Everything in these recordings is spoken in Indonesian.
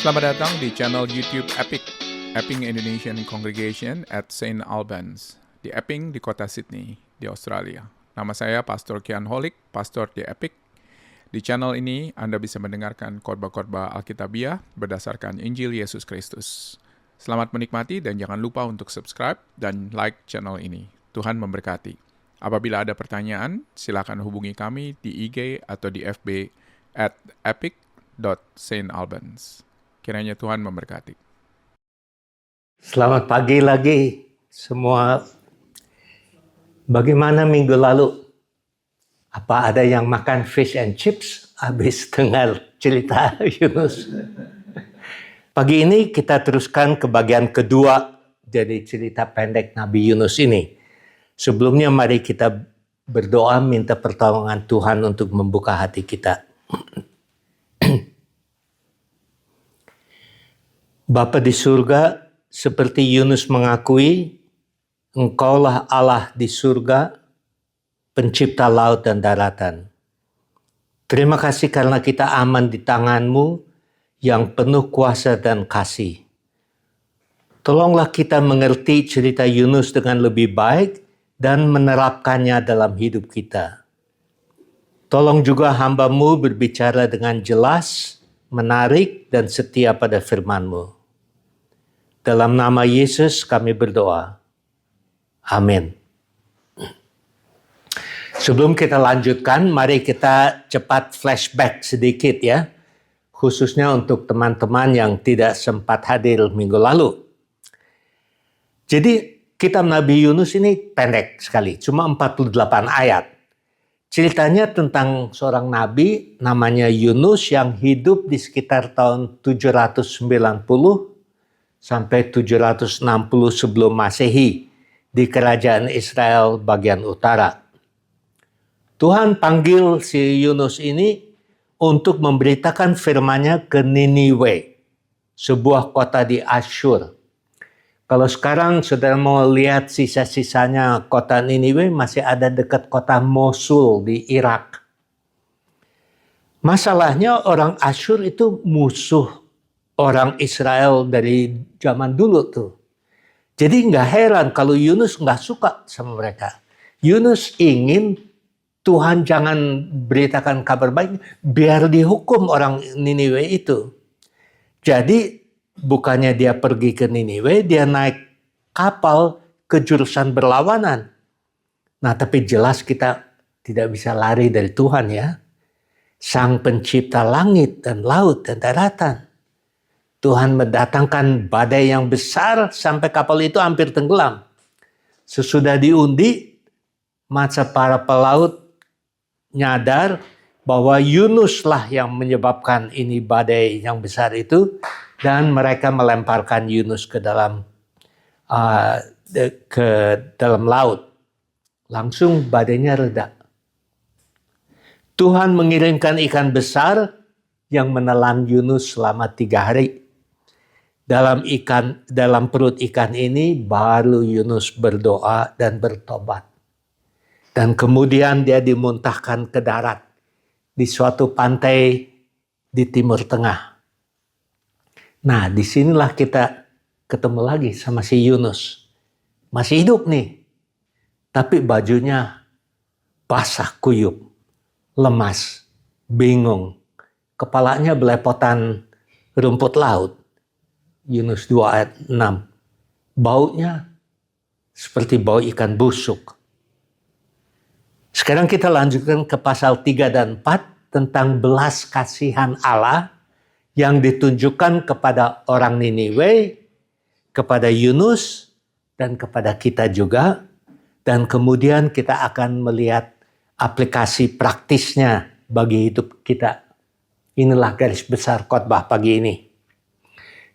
Selamat datang di channel YouTube Epping Indonesian Congregation at St. Albans, di Epping di kota Sydney, di Australia. Nama saya Pastor Kian Holik, pastor di Epping. Di channel ini Anda bisa mendengarkan khotbah-khotbah Alkitabiah berdasarkan Injil Yesus Kristus. Selamat menikmati dan jangan lupa untuk subscribe dan like channel ini. Tuhan memberkati. Apabila ada pertanyaan, silakan hubungi kami di IG atau di FB at epic.stalbans. Kiranya Tuhan memberkati. Selamat pagi lagi semua. Bagaimana minggu lalu? Apa ada yang makan fish and chips habis dengar cerita Yunus? Pagi ini kita teruskan ke bagian kedua dari cerita pendek Nabi Yunus ini. Sebelumnya mari kita berdoa minta pertolongan Tuhan untuk membuka hati kita. Bapa di surga, seperti Yunus mengakui, Engkaulah Allah di surga, pencipta laut dan daratan. Terima kasih karena kita aman di tangan-Mu yang penuh kuasa dan kasih. Tolonglah kita mengerti cerita Yunus dengan lebih baik dan menerapkannya dalam hidup kita. Tolong juga hamba-Mu berbicara dengan jelas, menarik, dan setia pada firman-Mu. Dalam nama Yesus kami berdoa. Amin. Sebelum kita lanjutkan, mari kita cepat flashback sedikit ya. Khususnya untuk teman-teman yang tidak sempat hadir minggu lalu. Jadi kitab Nabi Yunus ini pendek sekali, cuma 48 ayat. Ceritanya tentang seorang nabi namanya Yunus yang hidup di sekitar tahun 790 sampai 760 sebelum Masehi di kerajaan Israel bagian utara. Tuhan panggil si Yunus ini untuk memberitakan firman-Nya ke Niniwe, sebuah kota di Asyur. Kalau sekarang saudara mau lihat sisa-sisanya kota Niniwe masih ada dekat kota Mosul di Irak. Masalahnya orang Asyur itu musuh orang Israel dari zaman dulu tuh. Jadi nggak heran kalau Yunus nggak suka sama mereka. Yunus ingin Tuhan jangan beritakan kabar baik, biar dihukum orang Niniwe itu. Jadi bukannya dia pergi ke Niniwe, dia naik kapal ke jurusan berlawanan. Nah tapi jelas kita tidak bisa lari dari Tuhan ya. Sang pencipta langit dan laut dan daratan. Tuhan mendatangkan badai yang besar sampai kapal itu hampir tenggelam. Sesudah diundi, masa para pelaut nyadar bahwa Yunuslah yang menyebabkan ini badai yang besar itu, dan mereka melemparkan Yunus ke dalam laut. Langsung badainya reda. Tuhan mengirimkan ikan besar yang menelan Yunus selama 3 hari. Dalam perut ikan ini baru Yunus berdoa dan bertobat. Dan kemudian dia dimuntahkan ke darat di suatu pantai di Timur Tengah. Nah, disinilah kita ketemu lagi sama si Yunus. Masih hidup nih. Tapi bajunya basah kuyup, lemas, bingung. Kepalanya belepotan rumput laut. Yunus 2 ayat 6. Baunya seperti bau ikan busuk. Sekarang kita lanjutkan ke pasal 3 dan 4 tentang belas kasihan Allah yang ditunjukkan kepada orang Niniwe, kepada Yunus, dan kepada kita juga. Dan kemudian kita akan melihat aplikasi praktisnya bagi hidup kita. Inilah garis besar khotbah pagi ini.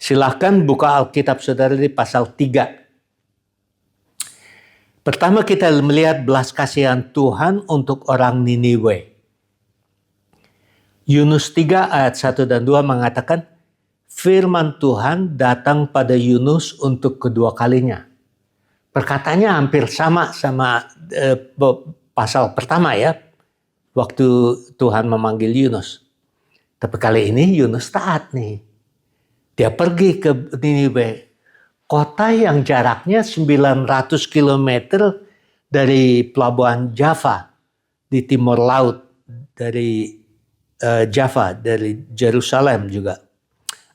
Silahkan buka Alkitab saudara di pasal 3. Pertama kita melihat belas kasihan Tuhan untuk orang Niniwe. Yunus 3 ayat 1 dan 2 mengatakan, firman Tuhan datang pada Yunus untuk kedua kalinya. Perkataannya hampir sama pasal pertama ya, waktu Tuhan memanggil Yunus. Tapi kali ini Yunus taat nih. Dia pergi ke Niniwe, kota yang jaraknya 900 kilometer dari pelabuhan Java di timur laut dari Java, dari Jerusalem juga.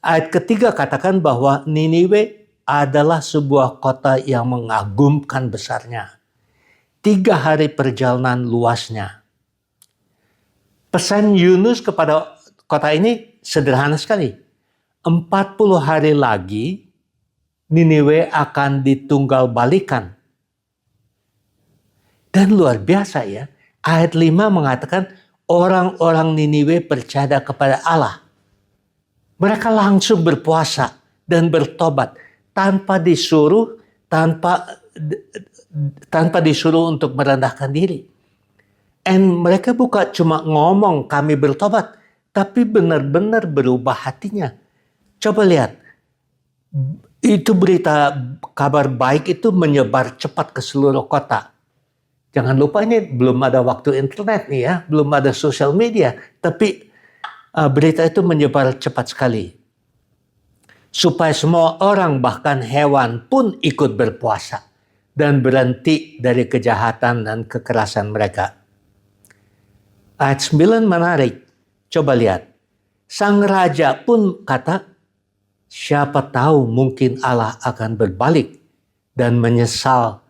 Ayat ketiga katakan bahwa Niniwe adalah sebuah kota yang mengagumkan besarnya. 3 hari perjalanan luasnya. Pesan Yunus kepada kota ini sederhana sekali. 40 hari lagi Niniwe akan ditunggal balikan. Dan luar biasa ya. Ayat 5 mengatakan orang-orang Niniwe percaya kepada Allah. Mereka langsung berpuasa dan bertobat tanpa disuruh untuk merendahkan diri. And mereka bukan cuma ngomong kami bertobat, tapi benar-benar berubah hatinya. Coba lihat, itu berita kabar baik itu menyebar cepat ke seluruh kota. Jangan lupa ini belum ada waktu internet nih ya, belum ada sosial media, tapi berita itu menyebar cepat sekali. Supaya semua orang bahkan hewan pun ikut berpuasa dan berhenti dari kejahatan dan kekerasan mereka. Ayat 9 menarik. Coba lihat. Sang raja pun kata, siapa tahu mungkin Allah akan berbalik dan menyesal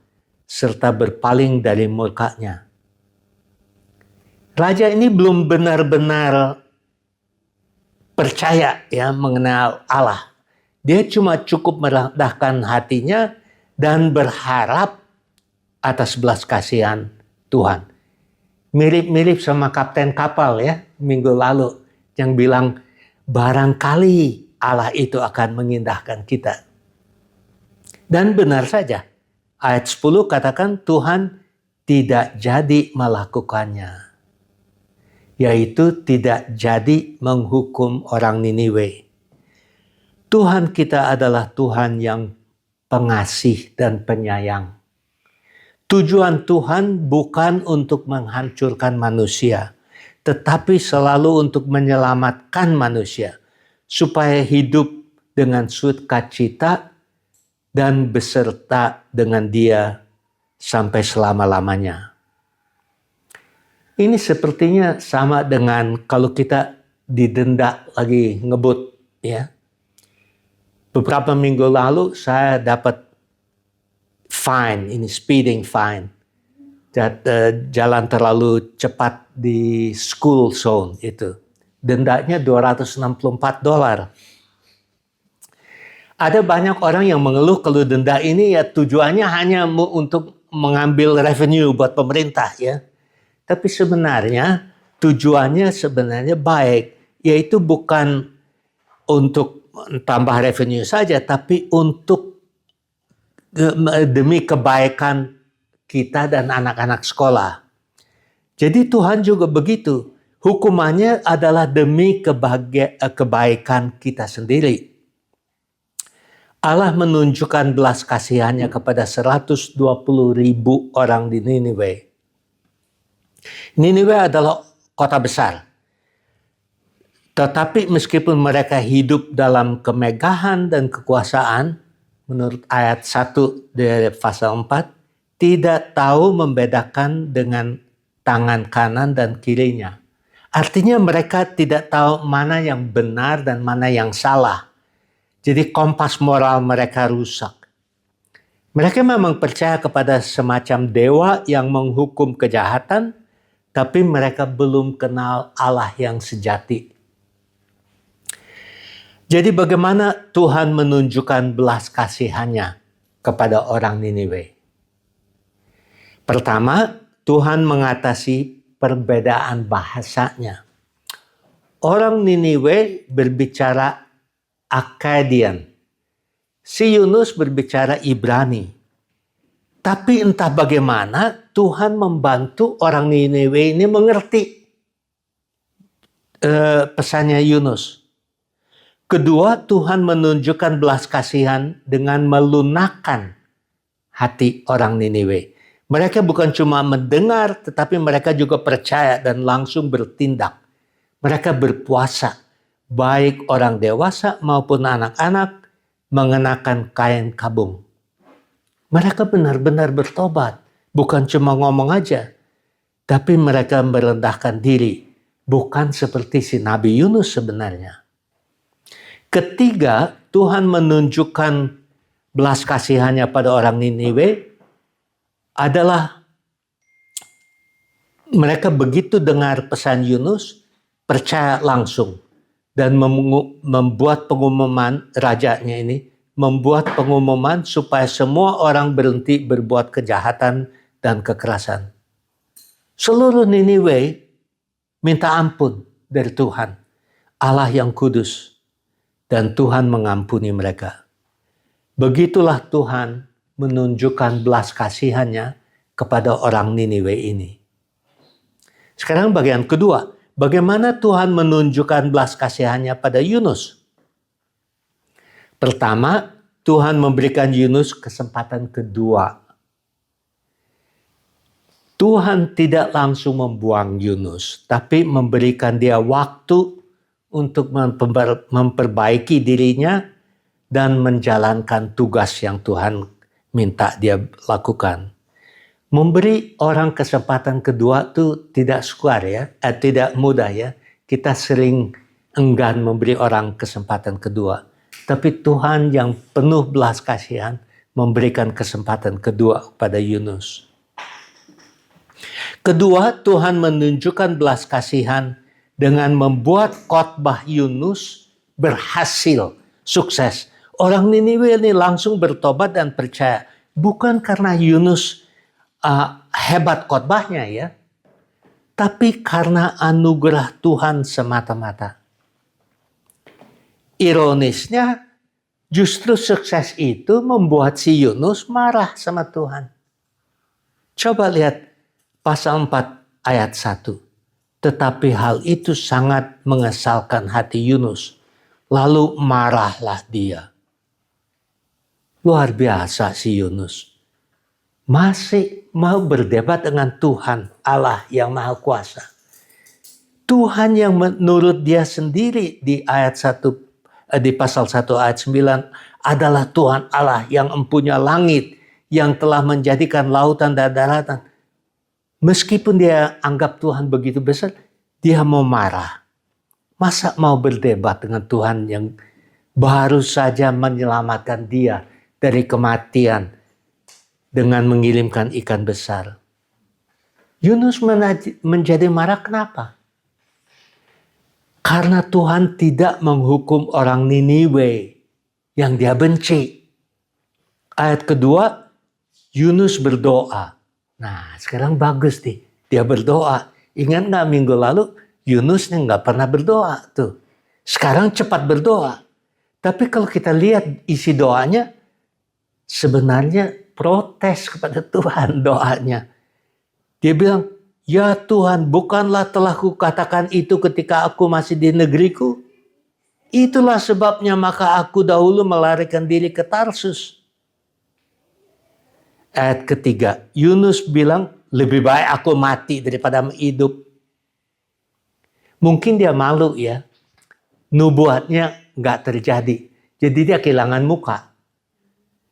serta berpaling dari murkanya. Raja ini belum benar-benar percaya ya mengenal Allah. Dia cuma cukup merendahkan hatinya dan berharap atas belas kasihan Tuhan. Mirip-mirip sama kapten kapal ya minggu lalu yang bilang barangkali Allah itu akan mengindahkan kita. Dan benar saja. Ayat 10 katakan Tuhan tidak jadi melakukannya. Yaitu tidak jadi menghukum orang Niniwe. Tuhan kita adalah Tuhan yang pengasih dan penyayang. Tujuan Tuhan bukan untuk menghancurkan manusia, tetapi selalu untuk menyelamatkan manusia, supaya hidup dengan sukacita dan beserta dengan Dia sampai selama-lamanya. Ini sepertinya sama dengan kalau kita didenda lagi ngebut ya. Beberapa minggu lalu saya dapat fine, ini speeding fine. Jalan terlalu cepat di school zone itu. Dendanya $264. Ada banyak orang yang mengeluh kalau denda ini ya tujuannya hanya untuk mengambil revenue buat pemerintah ya. Tapi sebenarnya tujuannya sebenarnya baik, yaitu bukan untuk tambah revenue saja, tapi untuk demi kebaikan kita dan anak-anak sekolah. Jadi Tuhan juga begitu. Hukumannya adalah demi kebaikan kita sendiri. Allah menunjukkan belas kasihannya kepada 120.000 orang di Niniwe. Niniwe adalah kota besar. Tetapi meskipun mereka hidup dalam kemegahan dan kekuasaan, menurut ayat 1 dari pasal 4, tidak tahu membedakan dengan tangan kanan dan kirinya. Artinya mereka tidak tahu mana yang benar dan mana yang salah. Jadi kompas moral mereka rusak. Mereka memang percaya kepada semacam dewa yang menghukum kejahatan, tapi mereka belum kenal Allah yang sejati. Jadi bagaimana Tuhan menunjukkan belas kasihannya kepada orang Niniwe? Pertama, Tuhan mengatasi perbedaan bahasanya. Orang Niniwe berbicara Akkadian. Si Yunus berbicara Ibrani. Tapi entah bagaimana Tuhan membantu orang Niniwe ini mengerti pesannya Yunus. Kedua, Tuhan menunjukkan belas kasihan dengan melunakkan hati orang Niniwe. Mereka bukan cuma mendengar, tetapi mereka juga percaya dan langsung bertindak. Mereka berpuasa. baik orang dewasa maupun anak-anak, mengenakan kain kabung. Mereka benar-benar bertobat, bukan cuma ngomong aja, tapi mereka merendahkan diri, bukan seperti si Nabi Yunus sebenarnya. Ketiga, Tuhan menunjukkan belas kasihannya pada orang Niniwe adalah mereka begitu dengar pesan Yunus, percaya langsung dan membuat pengumuman, rajanya ini membuat pengumuman supaya semua orang berhenti berbuat kejahatan dan kekerasan. Seluruh Niniwe minta ampun dari Tuhan, Allah yang kudus, dan Tuhan mengampuni mereka. Begitulah Tuhan menunjukkan belas kasihannya kepada orang Niniwe ini. Sekarang bagian kedua, bagaimana Tuhan menunjukkan belas kasihannya pada Yunus? Pertama, Tuhan memberikan Yunus kesempatan kedua. Tuhan tidak langsung membuang Yunus, tapi memberikan dia waktu untuk memperbaiki dirinya dan menjalankan tugas yang Tuhan minta dia lakukan. Memberi orang kesempatan kedua itu tidak sukar ya, tidak mudah ya. Kita sering enggan memberi orang kesempatan kedua. Tapi Tuhan yang penuh belas kasihan memberikan kesempatan kedua kepada Yunus. Kedua, Tuhan menunjukkan belas kasihan dengan membuat khotbah Yunus berhasil, sukses. Orang Niniwe ini langsung bertobat dan percaya. Bukan karena Yunus hebat khotbahnya ya, tapi karena anugerah Tuhan semata-mata. Ironisnya, justru sukses itu membuat si Yunus marah sama Tuhan. Coba lihat pasal 4 ayat 1. Tetapi hal itu sangat mengesalkan hati Yunus. Lalu marahlah dia. Luar biasa si Yunus. Masih mau berdebat dengan Tuhan Allah yang Maha Kuasa. Tuhan yang menurut dia sendiri di ayat 1, di pasal 1 ayat 9 adalah Tuhan Allah yang empunya langit, yang telah menjadikan lautan dan daratan. Meskipun dia anggap Tuhan begitu besar, dia mau marah. Masa mau berdebat dengan Tuhan yang baru saja menyelamatkan dia dari kematian dengan mengirimkan ikan besar? Yunus menjadi marah kenapa? Karena Tuhan tidak menghukum orang Niniwe yang dia benci. Ayat kedua, Yunus berdoa. Nah, sekarang bagus nih. Dia berdoa. Ingat gak minggu lalu Yunus gak pernah berdoa tuh. Sekarang cepat berdoa. Tapi kalau kita lihat isi doanya, sebenarnya protes kepada Tuhan doanya. Dia bilang, ya Tuhan, bukanlah telah kukatakan itu ketika aku masih di negeriku? Itulah sebabnya maka aku dahulu melarikan diri ke Tarsus. Ayat ketiga, Yunus bilang, lebih baik aku mati daripada hidup. Mungkin dia malu ya. Nubuatnya gak terjadi. Jadi dia kehilangan muka.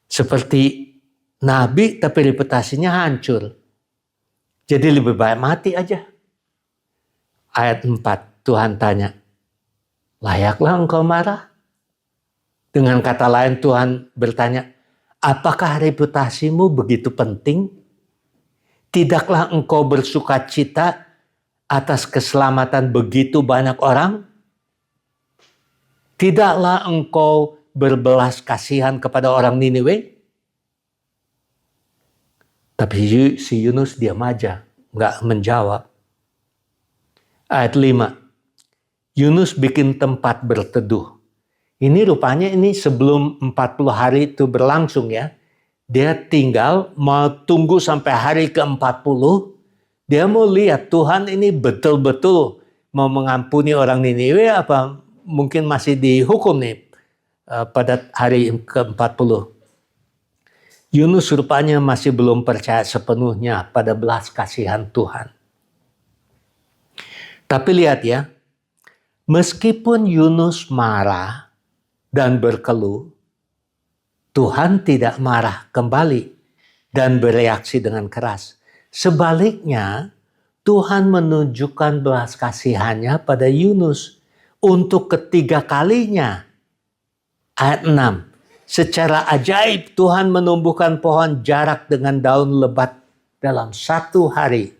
Seperti nabi tapi reputasinya hancur. Jadi lebih baik mati aja. Ayat 4, Tuhan tanya, layaklah engkau marah? Dengan kata lain Tuhan bertanya, apakah reputasimu begitu penting? Tidaklah engkau bersukacita atas keselamatan begitu banyak orang? Tidaklah engkau berbelas kasihan kepada orang Niniwe? Tapi si Yunus diam aja, nggak menjawab. Ayat 5, Yunus bikin tempat berteduh. Ini rupanya ini sebelum 40 hari itu berlangsung ya. Dia tinggal mau tunggu sampai hari ke-40. Dia mau lihat Tuhan ini betul-betul mau mengampuni orang Niniwe apa mungkin masih dihukum nih pada hari ke-40. Yunus rupanya masih belum percaya sepenuhnya pada belas kasihan Tuhan. Tapi lihat ya, Meskipun Yunus marah dan berkeluh, Tuhan tidak marah kembali dan bereaksi dengan keras. Sebaliknya, Tuhan menunjukkan belas kasihannya pada Yunus untuk ketiga kalinya. Ayat 6. Secara ajaib Tuhan menumbuhkan pohon jarak dengan daun lebat dalam 1 hari.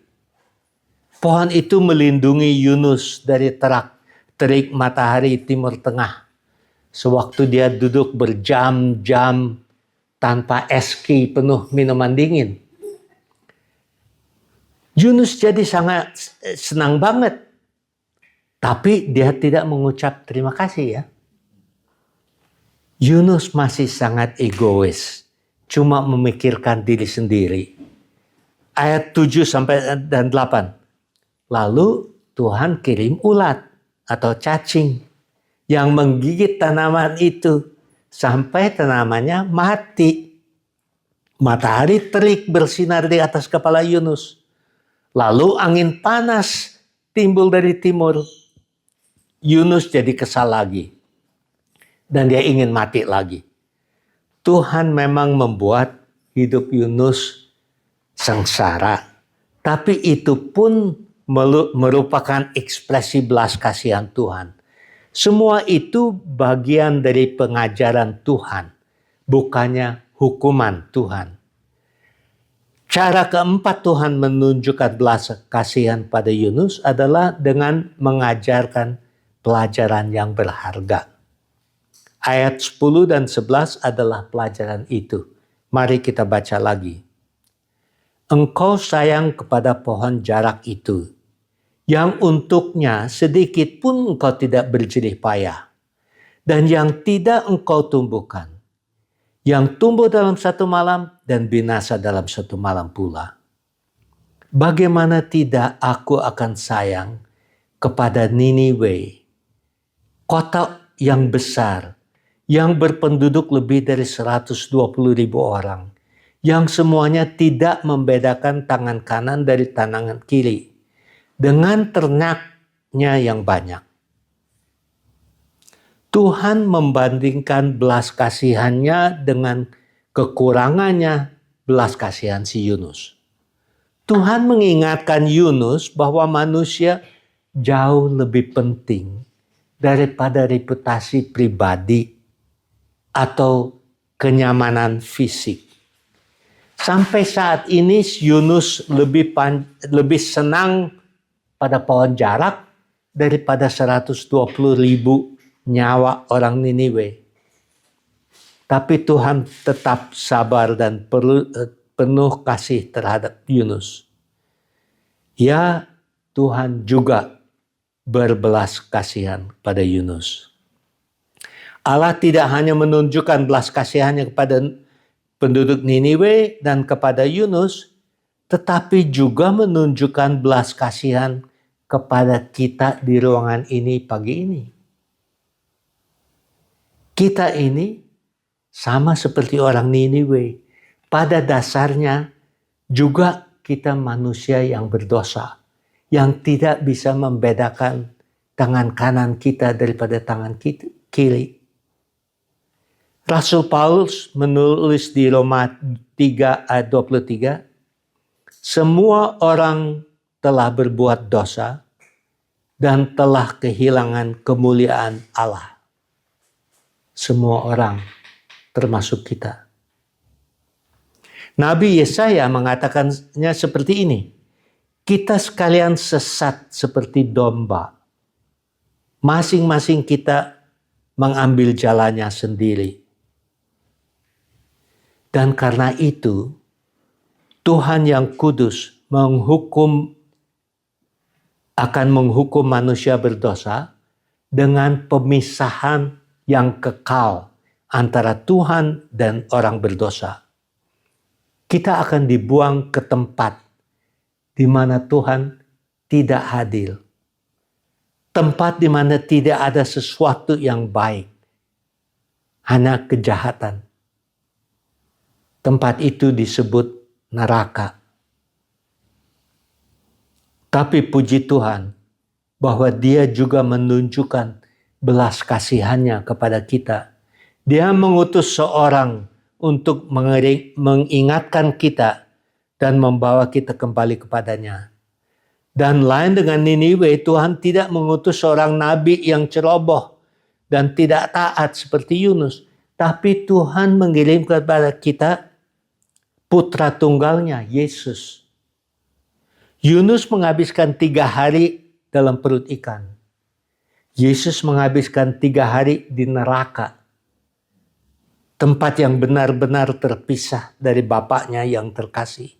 Pohon itu melindungi Yunus dari terik matahari timur tengah. Sewaktu dia duduk berjam-jam tanpa eski penuh minuman dingin. Yunus jadi sangat senang banget. Tapi dia tidak mengucap terima kasih ya. Yunus masih sangat egois. Cuma memikirkan diri sendiri. Ayat 7 sampai dan 8. Lalu Tuhan kirim ulat atau cacing yang menggigit tanaman itu sampai tanamannya mati. Matahari terik bersinar di atas kepala Yunus. Lalu angin panas timbul dari timur. Yunus jadi kesal lagi. Dan dia ingin mati lagi. Tuhan memang membuat hidup Yunus sengsara. Tapi itu pun merupakan ekspresi belas kasihan Tuhan. Semua itu bagian dari pengajaran Tuhan. Bukannya hukuman Tuhan. Cara keempat Tuhan menunjukkan belas kasihan pada Yunus adalah dengan mengajarkan pelajaran yang berharga. Ayat 10 dan 11 adalah pelajaran itu. Mari kita baca lagi. Engkau sayang kepada pohon jarak itu, yang untuknya sedikit pun engkau tidak berjerih payah, dan yang tidak engkau tumbuhkan, yang tumbuh dalam 1 malam dan binasa dalam 1 malam pula. Bagaimana tidak aku akan sayang kepada Niniwe, kota yang besar, yang berpenduduk lebih dari 120.000 orang, yang semuanya tidak membedakan tangan kanan dari tangan kiri, dengan ternaknya yang banyak. Tuhan membandingkan belas kasihannya dengan kekurangannya belas kasihan si Yunus. Tuhan mengingatkan Yunus bahwa manusia jauh lebih penting daripada reputasi pribadi atau kenyamanan fisik. Sampai saat ini Yunus lebih senang pada pohon jarak daripada 120.000 nyawa orang Niniwe. Tapi Tuhan tetap sabar dan penuh kasih terhadap Yunus. Ya, Tuhan juga berbelas kasihan pada Yunus. Allah tidak hanya menunjukkan belas kasihannya kepada penduduk Niniwe dan kepada Yunus, tetapi juga menunjukkan belas kasihan kepada kita di ruangan ini pagi ini. Kita ini sama seperti orang Niniwe. Pada dasarnya juga kita manusia yang berdosa, yang tidak bisa membedakan tangan kanan kita daripada tangan kiri. Rasul Paulus menulis di Roma 3 ayat 23, semua orang telah berbuat dosa dan telah kehilangan kemuliaan Allah. Semua orang, termasuk kita. Nabi Yesaya mengatakannya seperti ini. Kita sekalian sesat seperti domba. Masing-masing kita mengambil jalannya sendiri. Dan karena itu, Tuhan yang kudus akan menghukum manusia berdosa dengan pemisahan yang kekal antara Tuhan dan orang berdosa. Kita akan dibuang ke tempat di mana Tuhan tidak hadir. Tempat di mana tidak ada sesuatu yang baik. Hanya kejahatan. Tempat itu disebut neraka. Tapi puji Tuhan, bahwa Dia juga menunjukkan belas kasihannya kepada kita. Dia mengutus seorang untuk mengingatkan kita dan membawa kita kembali kepadanya. Dan lain dengan Niniwe, Tuhan tidak mengutus seorang nabi yang ceroboh dan tidak taat seperti Yunus. Tapi Tuhan mengirim kepada kita putra tunggalnya, Yesus. Yunus menghabiskan 3 hari dalam perut ikan. Yesus menghabiskan 3 hari di neraka. Tempat yang benar-benar terpisah dari Bapaknya yang terkasih.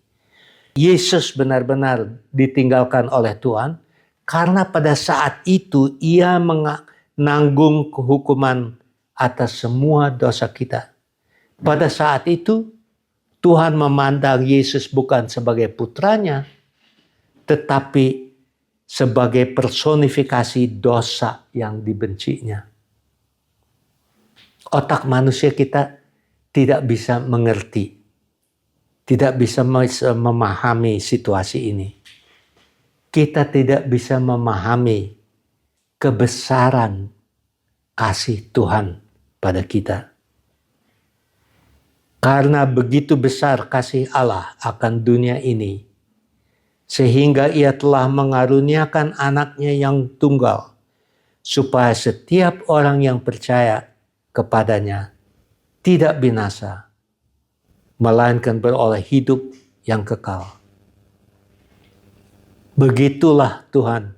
Yesus benar-benar ditinggalkan oleh Tuhan karena pada saat itu Ia menanggung hukuman atas semua dosa kita. Pada saat itu Tuhan memandang Yesus bukan sebagai putranya, tetapi sebagai personifikasi dosa yang dibencinya. Otak manusia kita tidak bisa mengerti, tidak bisa memahami situasi ini. Kita tidak bisa memahami kebesaran kasih Tuhan pada kita. Karena begitu besar kasih Allah akan dunia ini, sehingga Ia telah mengaruniakan anaknya yang tunggal, supaya setiap orang yang percaya kepadanya tidak binasa, melainkan beroleh hidup yang kekal. Begitulah Tuhan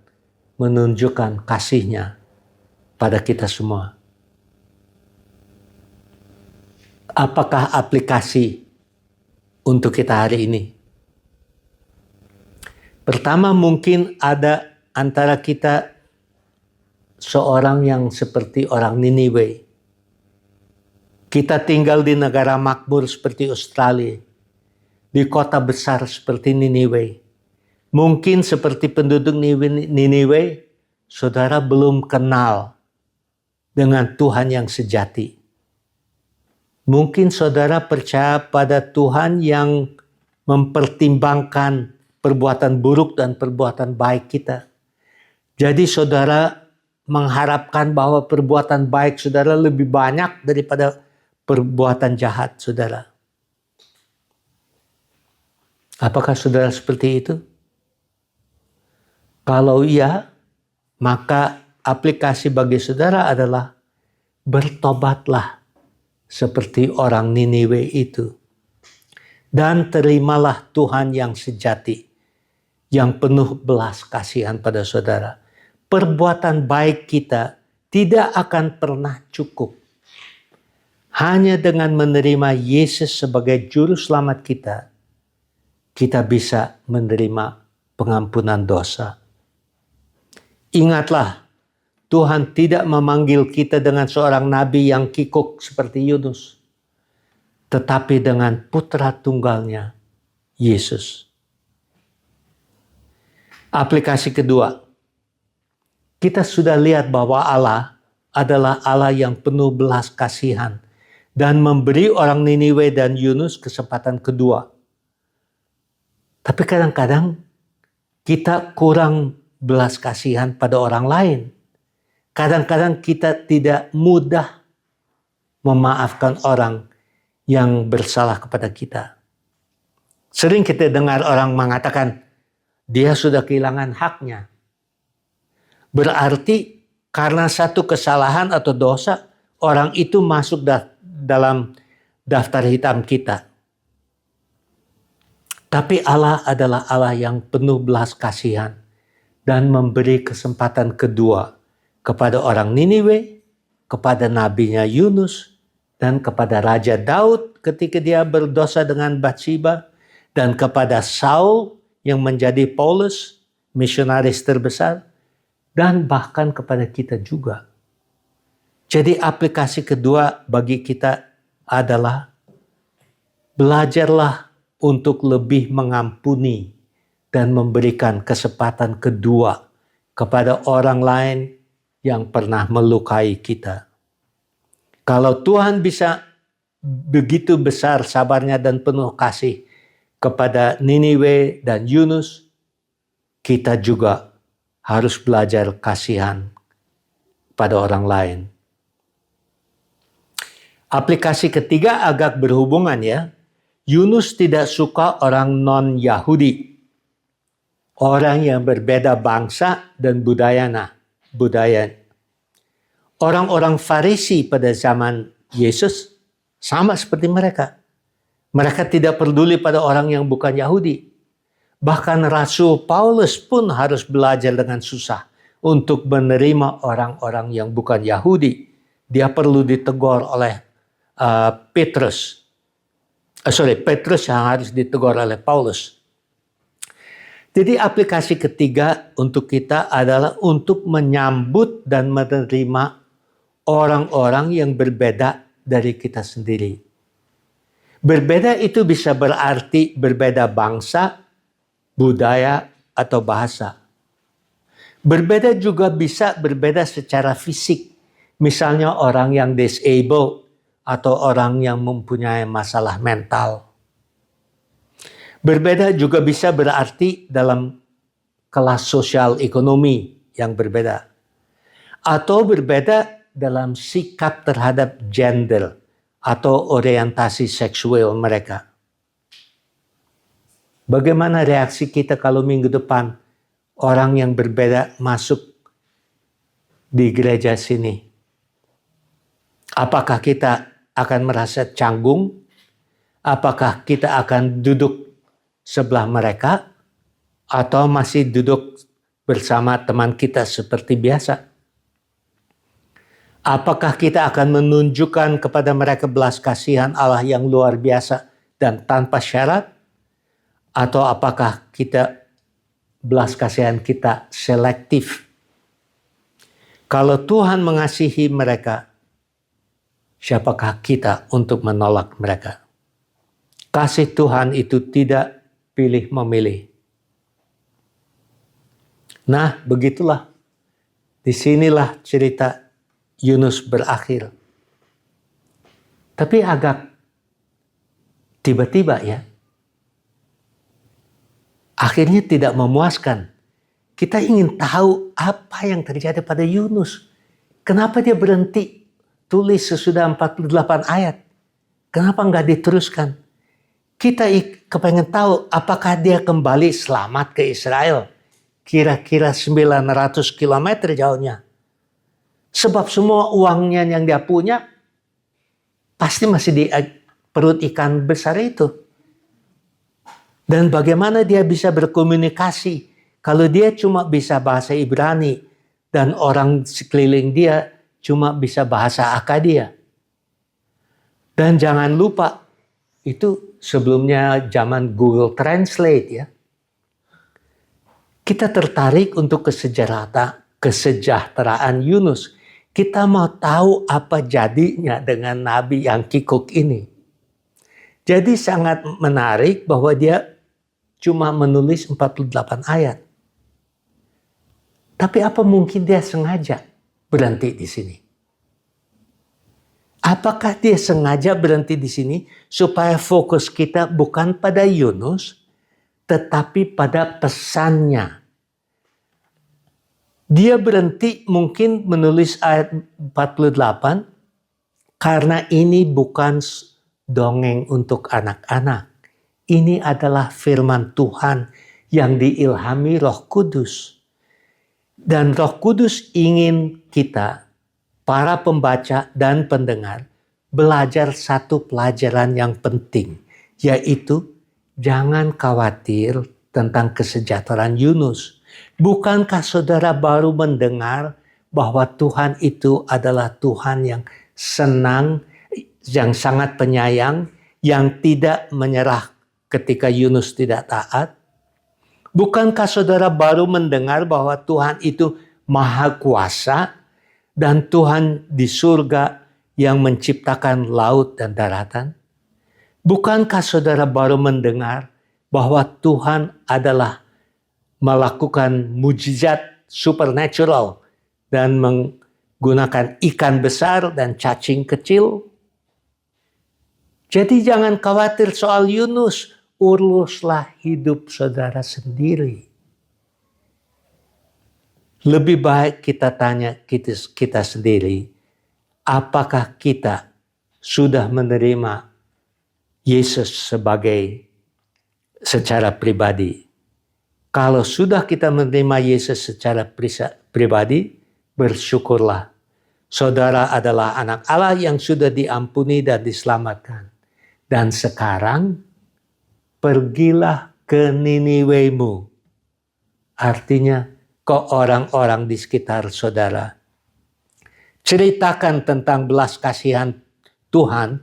menunjukkan kasih-Nya pada kita semua. Apakah aplikasi untuk kita hari ini? Pertama, mungkin ada antara kita seorang yang seperti orang Niniwe. Kita tinggal di negara makmur seperti Australia, di kota besar seperti Niniwe. Mungkin seperti penduduk Niniwe, saudara belum kenal dengan Tuhan yang sejati. Mungkin saudara percaya pada Tuhan yang mempertimbangkan perbuatan buruk dan perbuatan baik kita. Jadi saudara mengharapkan bahwa perbuatan baik saudara lebih banyak daripada perbuatan jahat saudara. Apakah saudara seperti itu? Kalau iya, maka aplikasi bagi saudara adalah bertobatlah seperti orang Niniwe itu. Dan terimalah Tuhan yang sejati, yang penuh belas kasihan pada saudara. Perbuatan baik kita tidak akan pernah cukup. Hanya dengan menerima Yesus sebagai juru selamat kita, kita bisa menerima pengampunan dosa. Ingatlah, Tuhan tidak memanggil kita dengan seorang nabi yang kikuk seperti Yunus, tetapi dengan putra tunggalnya, Yesus. Aplikasi kedua, kita sudah lihat bahwa Allah adalah Allah yang penuh belas kasihan dan memberi orang Niniwe dan Yunus kesempatan kedua. Tapi kadang-kadang kita kurang belas kasihan pada orang lain. Kadang-kadang kita tidak mudah memaafkan orang yang bersalah kepada kita. Sering kita dengar orang mengatakan, dia sudah kehilangan haknya. Berarti karena satu kesalahan atau dosa, orang itu masuk dalam daftar hitam kita. Tapi Allah adalah Allah yang penuh belas kasihan dan memberi kesempatan kedua kepada orang Niniwe, kepada nabinya Yunus, dan kepada Raja Daud ketika dia berdosa dengan Bathsheba, dan kepada Saul yang menjadi Paulus, misionaris terbesar, dan bahkan kepada kita juga. Jadi aplikasi kedua bagi kita adalah belajarlah untuk lebih mengampuni dan memberikan kesempatan kedua kepada orang lain yang pernah melukai kita. Kalau Tuhan bisa begitu besar sabarnya dan penuh kasih kepada Niniwe dan Yunus, kita juga harus belajar kasihan pada orang lain. Aplikasi ketiga agak berhubungan ya. Yunus tidak suka orang non-Yahudi. Orang yang berbeda bangsa dan budaya. Orang-orang Farisi pada zaman Yesus sama seperti mereka. Mereka tidak peduli pada orang yang bukan Yahudi. Bahkan Rasul Paulus pun harus belajar dengan susah untuk menerima orang-orang yang bukan Yahudi. Dia perlu ditegur oleh Petrus yang harus ditegur oleh Paulus. Jadi aplikasi ketiga untuk kita adalah untuk menyambut dan menerima orang-orang yang berbeda dari kita sendiri. Berbeda itu bisa berarti berbeda bangsa, budaya, atau bahasa. Berbeda juga bisa berbeda secara fisik. Misalnya orang yang disabled atau orang yang mempunyai masalah mental. Berbeda juga bisa berarti dalam kelas sosial ekonomi yang berbeda. Atau berbeda dalam sikap terhadap gender atau orientasi seksual mereka. Bagaimana reaksi kita kalau minggu depan orang yang berbeda masuk di gereja sini? Apakah kita akan merasa canggung? Apakah kita akan duduk sebelah mereka atau masih duduk bersama teman kita seperti biasa? Apakah kita akan menunjukkan kepada mereka belas kasihan Allah yang luar biasa dan tanpa syarat? Atau apakah belas kasihan kita selektif? Kalau Tuhan mengasihi mereka, siapakah kita untuk menolak mereka? Kasih Tuhan itu tidak pilih-memilih. Nah, begitulah. Disinilah cerita Yunus berakhir. Tapi agak tiba-tiba ya. Akhirnya tidak memuaskan. Kita ingin tahu apa yang terjadi pada Yunus. Kenapa dia berhenti tulis sesudah 48 ayat? Kenapa nggak diteruskan? Kita kepengen tahu apakah dia kembali selamat ke Israel. Kira-kira 900 km jauhnya. Sebab semua uangnya yang dia punya pasti masih di perut ikan besar itu. Dan bagaimana dia bisa berkomunikasi kalau dia cuma bisa bahasa Ibrani dan orang sekeliling dia cuma bisa bahasa Akadia. Dan jangan lupa itu sebelumnya zaman Google Translate ya. Kita tertarik untuk kesejahteraan Yunus. Kita mau tahu apa jadinya dengan nabi yang kikuk ini. Jadi sangat menarik bahwa dia cuma menulis 48 ayat. Tapi apa mungkin dia sengaja berhenti di sini? Apakah dia sengaja berhenti di sini supaya fokus kita bukan pada Yunus, tetapi pada pesannya? Dia berhenti mungkin menulis ayat 48 karena ini bukan dongeng untuk anak-anak. Ini adalah firman Tuhan yang diilhami Roh Kudus. Dan Roh Kudus ingin kita, para pembaca dan pendengar, belajar satu pelajaran yang penting, yaitu jangan khawatir tentang kesejahteraan Yunus. Bukankah saudara baru mendengar bahwa Tuhan itu adalah Tuhan yang senang, yang sangat penyayang, yang tidak menyerah ketika Yunus tidak taat? Bukankah saudara baru mendengar bahwa Tuhan itu maha kuasa dan Tuhan di surga yang menciptakan laut dan daratan? Bukankah saudara baru mendengar bahwa Tuhan adalah melakukan mujizat supernatural dan menggunakan ikan besar dan cacing kecil? Jadi jangan khawatir soal Yunus, uruslah hidup saudara sendiri. Lebih baik kita tanya kita sendiri, apakah kita sudah menerima Yesus secara pribadi? Kalau sudah kita menerima Yesus secara pribadi, bersyukurlah. Saudara adalah anak Allah yang sudah diampuni dan diselamatkan. Dan sekarang, pergilah ke Niniwemu. Artinya, ke orang-orang di sekitar saudara. Ceritakan tentang belas kasihan Tuhan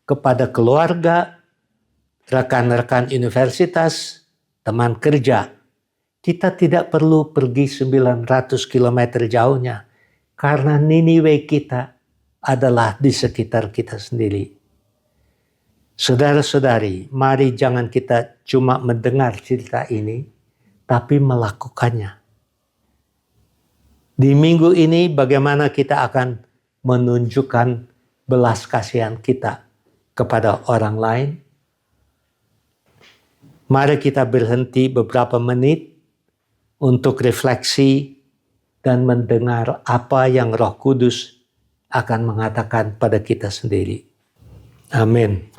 kepada keluarga, rekan-rekan universitas, teman kerja. Kita tidak perlu pergi 900 km jauhnya, karena Niniwe kita adalah di sekitar kita sendiri. Saudara-saudari, mari jangan kita cuma mendengar cerita ini, tapi melakukannya. Di minggu ini bagaimana kita akan menunjukkan belas kasihan kita kepada orang lain? Mari kita berhenti beberapa menit untuk refleksi dan mendengar apa yang Roh Kudus akan mengatakan pada kita sendiri. Amin.